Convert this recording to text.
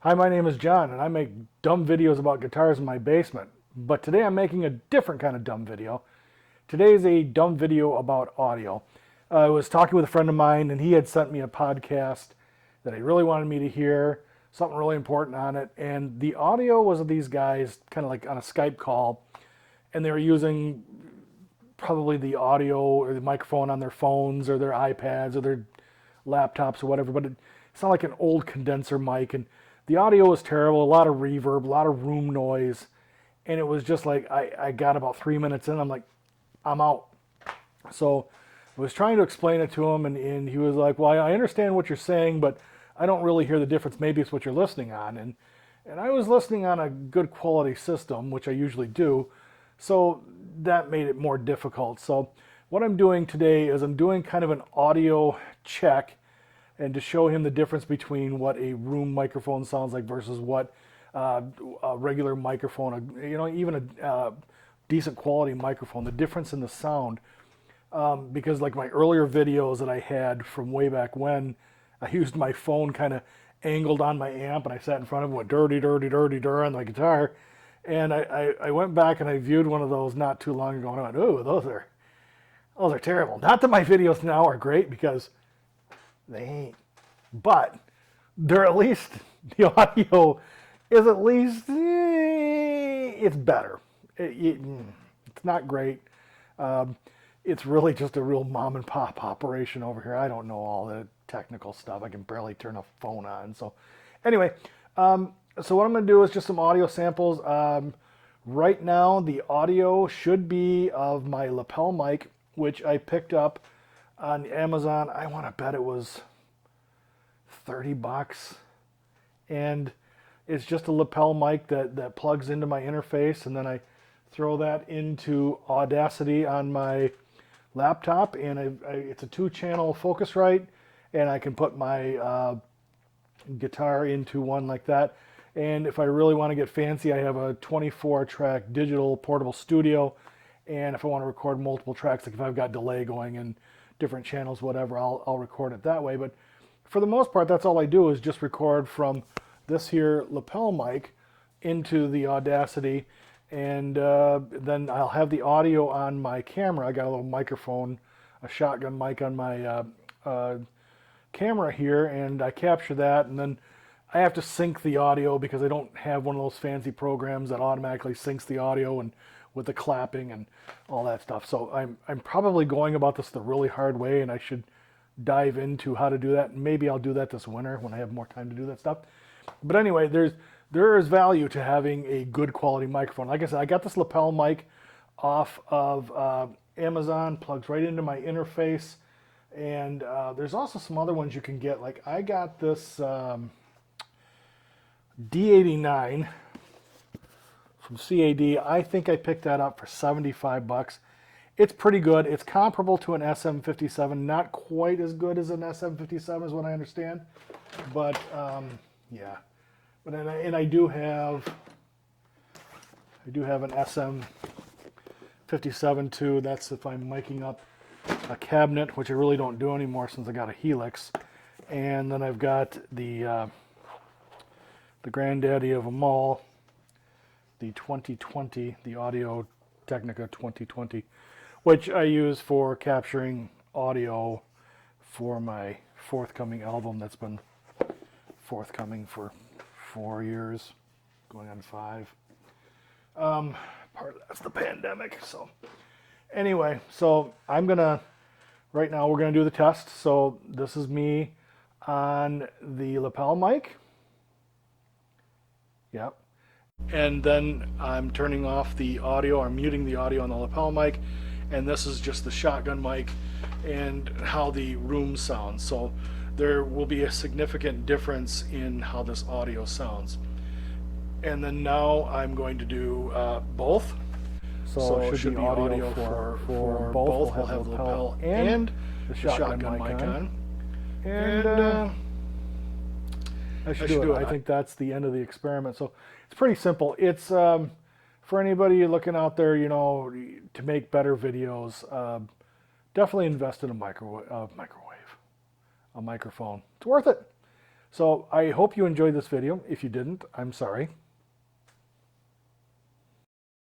Hi, my name is John, and I make dumb videos about guitars in my basement. But today I'm making a different kind of dumb video. Today is a dumb video about audio. I was talking with a friend of mine, and he had sent me a podcast that he really wanted me to hear, something really important on it. And the audio was of these guys kind of like on a Skype call, and they were using probably the audio or the microphone on their phones or their iPads or their laptops or whatever, but it sounded like an old condenser mic, and the audio was terrible, a lot of reverb, a lot of room noise, and it was just like I got about 3 minutes in, I'm like, I'm out. So I was trying to explain it to him, and he was like, well, I understand what you're saying, but I don't really hear the difference. Maybe it's what you're listening on. And I was listening on a good quality system, which I usually do, so that made it more difficult. So what I'm doing today is I'm doing kind of an audio check and to show him the difference between what a room microphone sounds like versus what a regular microphone, even a decent quality microphone, the difference in the sound. Because like my earlier videos that I had from way back when, I used my phone kind of angled on my amp, and I sat in front of it, went dirty, dirty, dirty, dirty on my guitar. And I went back and I viewed one of those not too long ago, and I went, ooh, those are terrible. Not that my videos now are great, because they ain't. But they're at least, the audio is at least, it's better. It's not great. It's really just a real mom and pop operation over here. I don't know all the technical stuff. I can barely turn a phone on. So anyway, so what I'm going to do is just some audio samples. Right now, the audio should be of my lapel mic, which I picked up on Amazon. I want to bet it was $30, and it's just a lapel mic that plugs into my interface, and then I throw that into Audacity on my laptop, and it's a 2-channel Focusrite, and I can put my guitar into one like that. And if I really want to get fancy, I have a 24-track digital portable studio, and if I want to record multiple tracks, like if I've got delay going in different channels, whatever, I'll record it that way. But for the most part, that's all I do, is just record from this here lapel mic into the Audacity, and then I'll have the audio on my camera. I got a little microphone, a shotgun mic on my camera here, and I capture that, and then I have to sync the audio because I don't have one of those fancy programs that automatically syncs the audio and with the clapping and all that stuff. So I'm probably going about this the really hard way, and I should dive into how to do that. Maybe I'll do that this winter when I have more time to do that stuff. But anyway, there is value to having a good quality microphone. Like I said, I got this lapel mic off of Amazon, plugs right into my interface, and there's also some other ones you can get. Like I got this D89 from CAD. I think I picked that up for $75. It's pretty good. It's comparable to an SM57, not quite as good as an SM57 is what I understand, but yeah. But and I do have an SM57 too. That's if I'm miking up a cabinet, which I really don't do anymore since I got a Helix. And then I've got the granddaddy of them all, the 2020, the Audio Technica 2020, which I use for capturing audio for my forthcoming album that's been forthcoming for 4 years, going on 5. Part of that's the pandemic. So anyway, so right now we're gonna do the test. So this is me on the lapel mic. Yep. And then I'm turning off the audio, or muting the audio on the lapel mic, and this is just the shotgun mic and how the room sounds. So there will be a significant difference in how this audio sounds. And then now I'm going to do both. So it should be audio for both. We'll have the lapel and the shotgun mic on. And I should do it. I think that's the end of the experiment. So it's pretty simple. It's for anybody looking out there, to make better videos. Definitely invest in a microphone. It's worth it. So I hope you enjoyed this video. If you didn't, I'm sorry.